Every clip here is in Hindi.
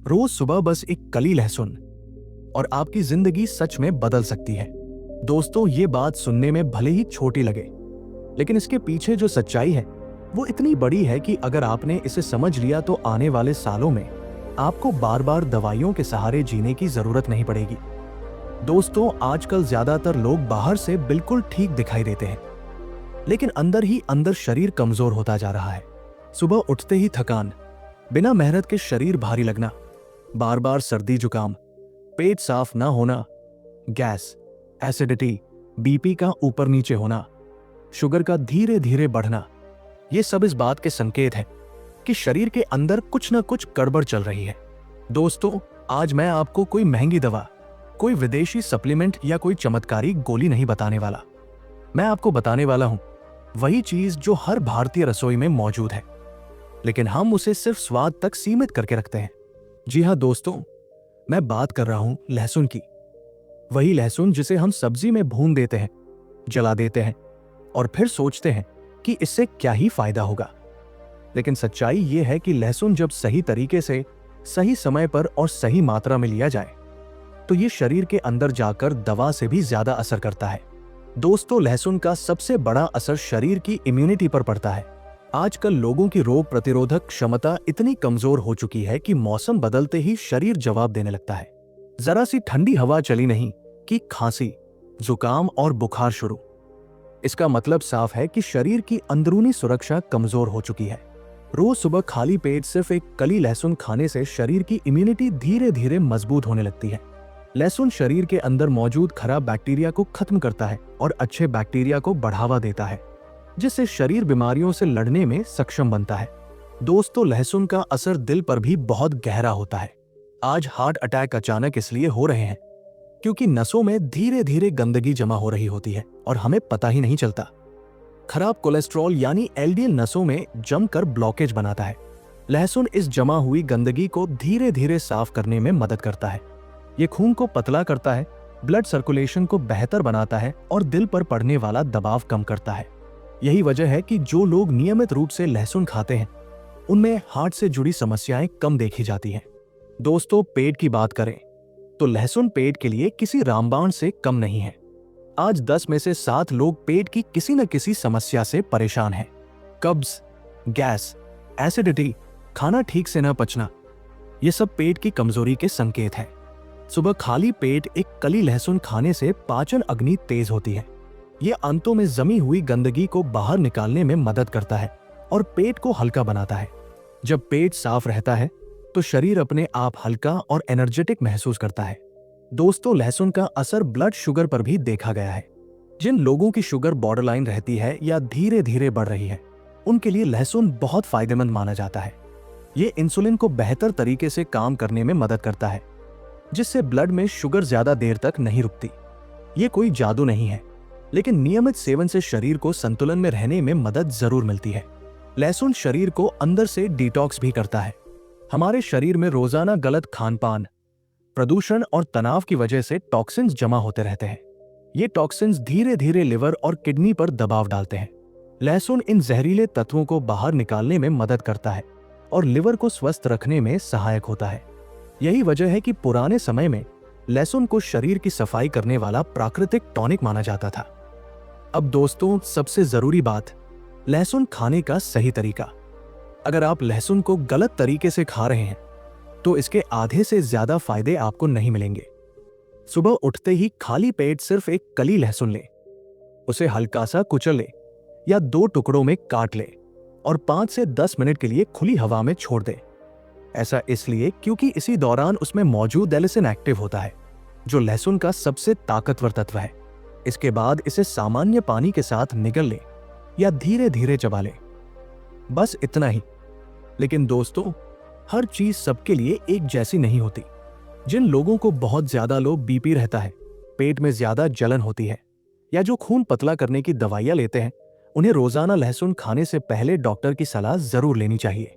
रोज सुबह बस एक कली लहसुन और आपकी जिंदगी सच में बदल सकती है। दोस्तों, ये बात सुनने में भले ही छोटी लगे, लेकिन इसके पीछे जो सच्चाई है वो इतनी बड़ी है कि अगर आपने इसे समझ लिया तो आने वाले सालों में आपको बार बार दवाइयों के सहारे जीने की जरूरत नहीं पड़ेगी। दोस्तों, आजकल ज्यादातर लोग बाहर से बिल्कुल ठीक दिखाई देते हैं, लेकिन अंदर ही अंदर शरीर कमजोर होता जा रहा है। सुबह उठते ही थकान, बिना मेहनत के शरीर भारी लगना, बार बार सर्दी जुकाम, पेट साफ ना होना, गैस, एसिडिटी, बीपी का ऊपर नीचे होना, शुगर का धीरे धीरे बढ़ना, ये सब इस बात के संकेत हैं कि शरीर के अंदर कुछ ना कुछ गड़बड़ चल रही है। दोस्तों, आज मैं आपको कोई महंगी दवा, कोई विदेशी सप्लीमेंट या कोई चमत्कारी गोली नहीं बताने वाला। मैं आपको बताने वाला हूं वही चीज जो हर भारतीय रसोई में मौजूद है, लेकिन हम उसे सिर्फ स्वाद तक सीमित करके रखते हैं। जी हां दोस्तों, मैं बात कर रहा हूं लहसुन की। वही लहसुन जिसे हम सब्जी में भून देते हैं, जला देते हैं और फिर सोचते हैं कि इससे क्या ही फायदा होगा। लेकिन सच्चाई यह है कि लहसुन जब सही तरीके से, सही समय पर और सही मात्रा में लिया जाए तो ये शरीर के अंदर जाकर दवा से भी ज्यादा असर करता है। दोस्तों, लहसुन का सबसे बड़ा असर शरीर की इम्यूनिटी पर पड़ता है। आजकल लोगों की रोग प्रतिरोधक क्षमता इतनी कमजोर हो चुकी है कि मौसम बदलते ही शरीर जवाब देने लगता है। जरा सी ठंडी हवा चली नहीं कि खांसी, जुकाम और बुखार शुरू। इसका मतलब साफ है कि शरीर की अंदरूनी सुरक्षा कमजोर हो चुकी है। रोज सुबह खाली पेट सिर्फ एक कली लहसुन खाने से शरीर की इम्यूनिटी धीरे धीरे मजबूत होने लगती है। लहसुन शरीर के अंदर मौजूद खराब बैक्टीरिया को खत्म करता है और अच्छे बैक्टीरिया को बढ़ावा देता है, जिससे शरीर बीमारियों से लड़ने में सक्षम बनता है। दोस्तों, लहसुन का असर दिल पर भी बहुत गहरा होता है। आज हार्ट अटैक अचानक इसलिए हो रहे हैं क्योंकि नसों में धीरे धीरे गंदगी जमा हो रही होती है और हमें पता ही नहीं चलता। खराब कोलेस्ट्रॉल यानी एलडीएल नसों में जमकर ब्लॉकेज बनाता है। लहसुन इस जमा हुई गंदगी को धीरे धीरे साफ करने में मदद करता है। ये खून को पतला करता है, ब्लड सर्कुलेशन को बेहतर बनाता है और दिल पर पड़ने वाला दबाव कम करता है। यही वजह है कि जो लोग नियमित रूप से लहसुन खाते हैं उनमें हार्ट से जुड़ी समस्याएं कम देखी जाती हैं। दोस्तों, पेट की बात करें तो लहसुन पेट के लिए किसी रामबाण से कम नहीं है। आज 10 में से 7 लोग पेट की किसी न किसी समस्या से परेशान हैं। कब्ज, गैस, एसिडिटी, खाना ठीक से न पचना, ये सब पेट की कमजोरी के संकेत हैं। सुबह खाली पेट एक कली लहसुन खाने से पाचन अग्नि तेज होती है। ये आंतों में जमी हुई गंदगी को बाहर निकालने में मदद करता है और पेट को हल्का बनाता है। जब पेट साफ रहता है तो शरीर अपने आप हल्का और एनर्जेटिक महसूस करता है। दोस्तों, लहसुन का असर ब्लड शुगर पर भी देखा गया है। जिन लोगों की शुगर बॉर्डरलाइन रहती है या धीरे धीरे बढ़ रही है, उनके लिए लहसुन बहुत फायदेमंद माना जाता है। ये इंसुलिन को बेहतर तरीके से काम करने में मदद करता है, जिससे ब्लड में शुगर ज्यादा देर तक नहीं रुकती। ये कोई जादू नहीं है, लेकिन नियमित सेवन से शरीर को संतुलन में रहने में मदद जरूर मिलती है। लहसुन शरीर को अंदर से डिटॉक्स भी करता है। हमारे शरीर में रोजाना गलत खानपान, प्रदूषण और तनाव की वजह से टॉक्सिन्स जमा होते रहते हैं। ये टॉक्सिन्स धीरे धीरे लिवर और किडनी पर दबाव डालते हैं। लहसुन इन जहरीले तत्वों को बाहर निकालने में मदद करता है और लिवर को स्वस्थ रखने में सहायक होता है। यही वजह है कि पुराने समय में लहसुन को शरीर की सफाई करने वाला प्राकृतिक टॉनिक माना जाता था। अब दोस्तों, सबसे जरूरी बात, लहसुन खाने का सही तरीका। अगर आप लहसुन को गलत तरीके से खा रहे हैं तो इसके आधे से ज्यादा फायदे आपको नहीं मिलेंगे। सुबह उठते ही खाली पेट सिर्फ एक कली लहसुन ले, उसे हल्का सा कुचल ले या 2 टुकड़ों में काट ले और 5 से 10 मिनट के लिए खुली हवा में छोड़ दे। ऐसा इसलिए क्योंकि इसी दौरान उसमें मौजूद एलिसिन एक्टिव होता है, जो लहसुन का सबसे ताकतवर तत्व है। इसके बाद इसे सामान्य पानी के साथ निगल ले या धीरे धीरे चबा ले। बस इतना ही। लेकिन दोस्तों, हर चीज सबके लिए एक जैसी नहीं होती। जिन लोगों को बहुत ज्यादा लो बीपी रहता है, पेट में ज्यादा जलन होती है या जो खून पतला करने की दवाइयां लेते हैं, उन्हें रोजाना लहसुन खाने से पहले डॉक्टर की सलाह जरूर लेनी चाहिए।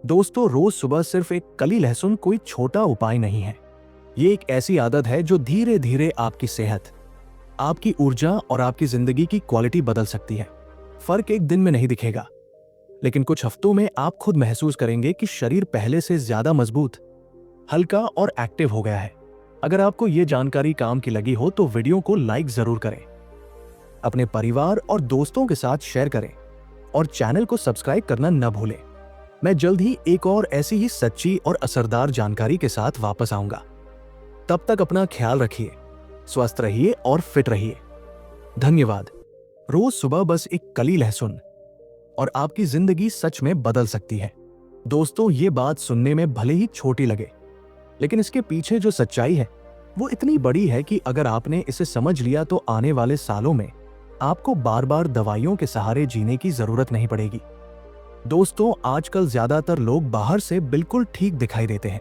दोस्तों, रोज सुबह सिर्फ एक कली लहसुन कोई छोटा उपाय नहीं है। ये एक ऐसी आदत है जो धीरे धीरे आपकी सेहत, आपकी ऊर्जा और आपकी जिंदगी की क्वालिटी बदल सकती है। फर्क एक दिन में नहीं दिखेगा, लेकिन कुछ हफ्तों में आप खुद महसूस करेंगे कि शरीर पहले से ज्यादा मजबूत, हल्का और एक्टिव हो गया है। अगर आपको ये जानकारी काम की लगी हो तो वीडियो को लाइक जरूर करें, अपने परिवार और दोस्तों के साथ शेयर करें और चैनल को सब्सक्राइब करना न भूलें। मैं जल्द ही एक और ऐसी ही सच्ची और असरदार जानकारी के साथ वापस आऊंगा। तब तक अपना ख्याल रखिए, स्वस्थ रहिए और फिट रहिए। धन्यवाद। रोज सुबह बस एक कली लहसुन और आपकी जिंदगी सच में बदल सकती है। दोस्तों, ये बात सुनने में भले ही छोटी लगे, लेकिन इसके पीछे जो सच्चाई है वो इतनी बड़ी है कि अगर आपने इसे समझ लिया तो आने वाले सालों में आपको बार बार दवाइयों के सहारे जीने की जरूरत नहीं पड़ेगी। दोस्तों, आजकल ज्यादातर लोग बाहर से बिल्कुल ठीक दिखाई देते हैं,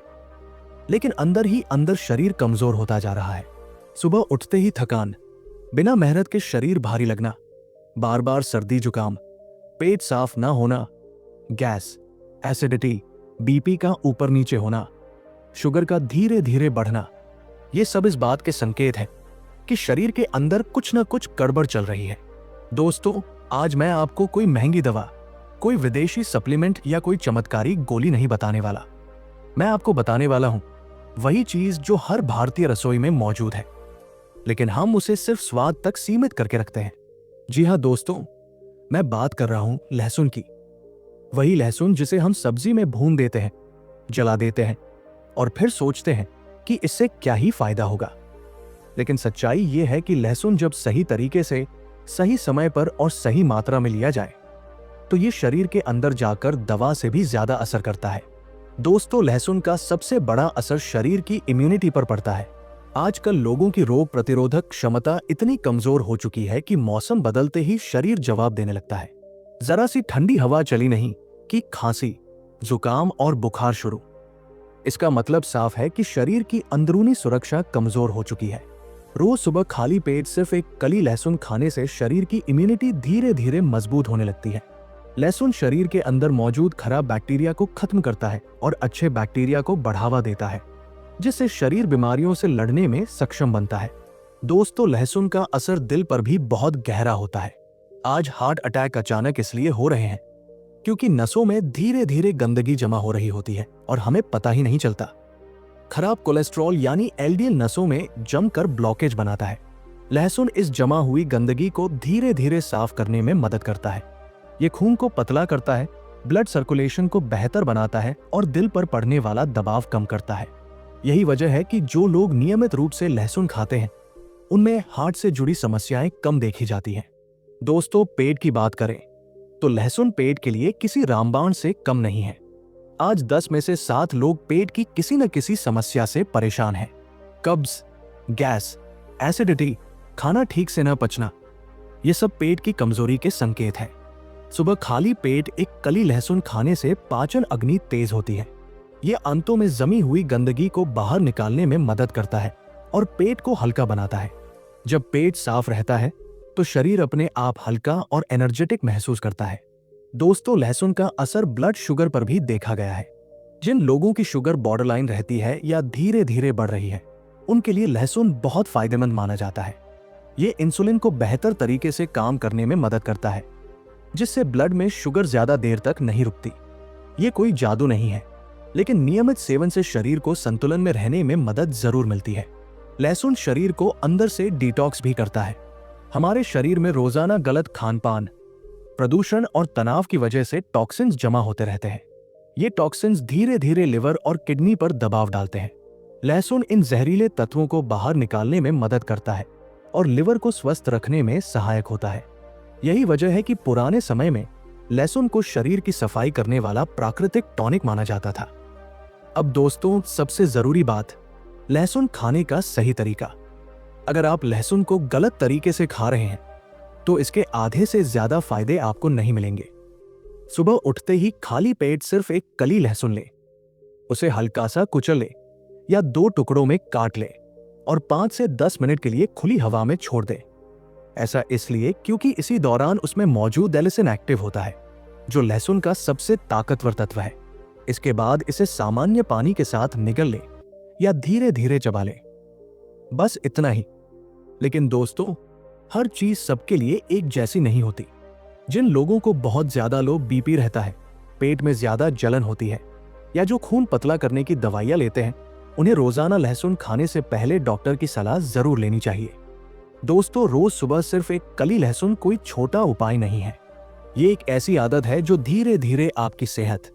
लेकिन अंदर ही अंदर शरीर कमजोर होता जा रहा है। सुबह उठते ही थकान, बिना मेहनत के शरीर भारी लगना, बार बार सर्दी जुकाम, पेट साफ ना होना, गैस, एसिडिटी, बीपी का ऊपर नीचे होना, शुगर का धीरे धीरे बढ़ना, ये सब इस बात के संकेत हैं कि शरीर के अंदर कुछ ना कुछ गड़बड़ चल रही है। दोस्तों, आज मैं आपको कोई महंगी दवा, कोई विदेशी सप्लीमेंट या कोई चमत्कारी गोली नहीं बताने वाला। मैं आपको बताने वाला हूं वही चीज जो हर भारतीय रसोई में मौजूद है, लेकिन हम उसे सिर्फ स्वाद तक सीमित करके रखते हैं। जी हां दोस्तों, मैं बात कर रहा हूं लहसुन की। वही लहसुन जिसे हम सब्जी में भून देते हैं, जला देते हैं और फिर सोचते हैं कि इससे क्या ही फायदा होगा। लेकिन सच्चाई यह है कि लहसुन जब सही तरीके से, सही समय पर और सही मात्रा में लिया जाए तो ये शरीर के अंदर जाकर दवा से भी ज्यादा असर करता है। दोस्तों, लहसुन का सबसे बड़ा असर शरीर की इम्यूनिटी पर पड़ता है। आजकल लोगों की रोग प्रतिरोधक क्षमता इतनी कमजोर हो चुकी है कि मौसम बदलते ही शरीर जवाब देने लगता है। जरा सी ठंडी हवा चली नहीं कि खांसी, जुकाम और बुखार शुरू। इसका मतलब साफ है कि शरीर की अंदरूनी सुरक्षा कमजोर हो चुकी है। रोज सुबह खाली पेट सिर्फ एक कली लहसुन खाने से शरीर की इम्यूनिटी धीरे धीरे मजबूत होने लगती है। लहसुन शरीर के अंदर मौजूद खराब बैक्टीरिया को खत्म करता है और अच्छे बैक्टीरिया को बढ़ावा देता है, जिससे शरीर बीमारियों से लड़ने में सक्षम बनता है। दोस्तों, लहसुन का असर दिल पर भी बहुत गहरा होता है। आज हार्ट अटैक अचानक इसलिए हो रहे हैं क्योंकि नसों में धीरे धीरे गंदगी जमा हो रही होती है और हमें पता ही नहीं चलता। खराब कोलेस्ट्रॉल यानी एलडीएल नसों में जमकर ब्लॉकेज बनाता है। लहसुन इस जमा हुई गंदगी को धीरे धीरे साफ करने में मदद करता है। ये खून को पतला करता है, ब्लड सर्कुलेशन को बेहतर बनाता है और दिल पर पड़ने वाला दबाव कम करता है। यही वजह है कि जो लोग नियमित रूप से लहसुन खाते हैं उनमें हार्ट से जुड़ी समस्याएं कम देखी जाती हैं। दोस्तों, पेट की बात करें तो लहसुन पेट के लिए किसी रामबाण से कम नहीं है। आज 10 में से 7 लोग पेट की किसी न किसी समस्या से परेशान हैं। कब्ज, गैस, एसिडिटी, खाना ठीक से न पचना, ये सब पेट की कमजोरी के संकेत हैं। सुबह खाली पेट एक कली लहसुन खाने से पाचन अग्नि तेज होती है। ये आंतों में जमी हुई गंदगी को बाहर निकालने में मदद करता है और पेट को हल्का बनाता है। जब पेट साफ रहता है तो शरीर अपने आप हल्का और एनर्जेटिक महसूस करता है। दोस्तों, लहसुन का असर ब्लड शुगर पर भी देखा गया है। जिन लोगों की शुगर बॉर्डरलाइन रहती है या धीरे धीरे बढ़ रही है, उनके लिए लहसुन बहुत फायदेमंद माना जाता है। ये इंसुलिन को बेहतर तरीके से काम करने में मदद करता है, जिससे ब्लड में शुगर ज्यादा देर तक नहीं रुकती। ये कोई जादू नहीं है, लेकिन नियमित सेवन से शरीर को संतुलन में रहने में मदद जरूर मिलती है। लहसुन शरीर को अंदर से डिटॉक्स भी करता है। हमारे शरीर में रोजाना गलत खानपान, प्रदूषण और तनाव की वजह से टॉक्सिन्स जमा होते रहते हैं। ये टॉक्सिन्स धीरे धीरे लिवर और किडनी पर दबाव डालते हैं। लहसुन इन जहरीले तत्वों को बाहर निकालने में मदद करता है और लिवर को स्वस्थ रखने में सहायक होता है। यही वजह है कि पुराने समय में लहसुन को शरीर की सफाई करने वाला प्राकृतिक टॉनिक माना जाता था। अब दोस्तों, सबसे जरूरी बात, लहसुन खाने का सही तरीका। अगर आप लहसुन को गलत तरीके से खा रहे हैं तो इसके आधे से ज्यादा फायदे आपको नहीं मिलेंगे। सुबह उठते ही खाली पेट सिर्फ एक कली लहसुन ले, उसे हल्का सा कुचल ले या 2 टुकड़ों में काट ले और 5 से 10 मिनट के लिए खुली हवा में छोड़ दे। ऐसा इसलिए क्योंकि इसी दौरान उसमें मौजूद एलिसिन एक्टिव होता है, जो लहसुन का सबसे ताकतवर तत्व है। इसके बाद इसे सामान्य पानी के साथ निगल ले या धीरे धीरे चबा ले। बस इतना ही। लेकिन दोस्तों, हर चीज सबके लिए एक जैसी नहीं होती। जिन लोगों को बहुत ज्यादा लो बीपी रहता है, पेट में ज्यादा जलन होती है या जो खून पतला करने की दवाइयां लेते हैं, उन्हें रोजाना लहसुन खाने से पहले डॉक्टर की सलाह जरूर लेनी चाहिए। दोस्तों, रोज सुबह सिर्फ एक कली लहसुन कोई छोटा उपाय नहीं है। ये एक ऐसी आदत है जो धीरे धीरे आपकी सेहत,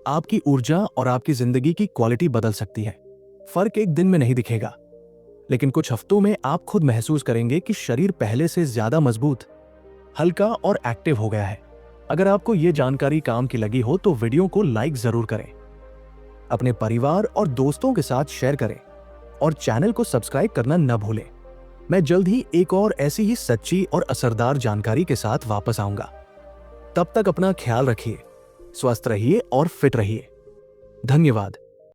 आपकी ऊर्जा और आपकी जिंदगी की क्वालिटी बदल सकती है। फर्क एक दिन में नहीं दिखेगा, लेकिन कुछ हफ्तों में आप खुद महसूस करेंगे कि शरीर पहले से ज्यादा मजबूत, हल्का और एक्टिव हो गया है। अगर आपको ये जानकारी काम की लगी हो तो वीडियो को लाइक जरूर करें, अपने परिवार और दोस्तों के साथ शेयर करें और चैनल को सब्सक्राइब करना न भूलें। मैं जल्द ही एक और ऐसी ही सच्ची और असरदार जानकारी के साथ वापस आऊंगा। तब तक अपना ख्याल रखिए, स्वस्थ रहिए और फिट रहिए। धन्यवाद।